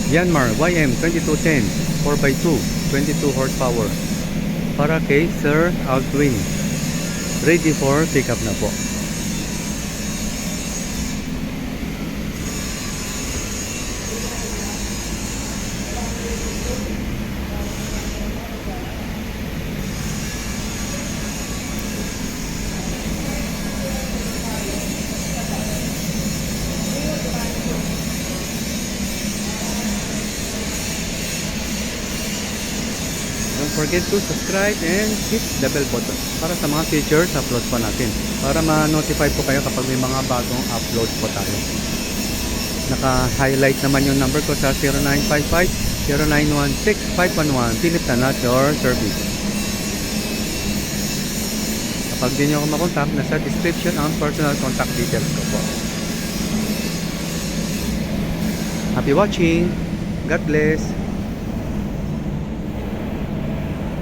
Yanmar YM2210 4x2 22 horsepower para kay Sir Aldwin. Ready for pickup na po. Don't forget to subscribe and hit the bell button para sa mga features upload pa natin. Para ma-notify po kayo kapag may mga bagong upload po tayo. Naka-highlight naman yung number ko sa 0955-0916-511 philipfarmtractors service. Kapag di nyo ako makontak, nasa description ang personal contact details ko po. Happy watching! God bless!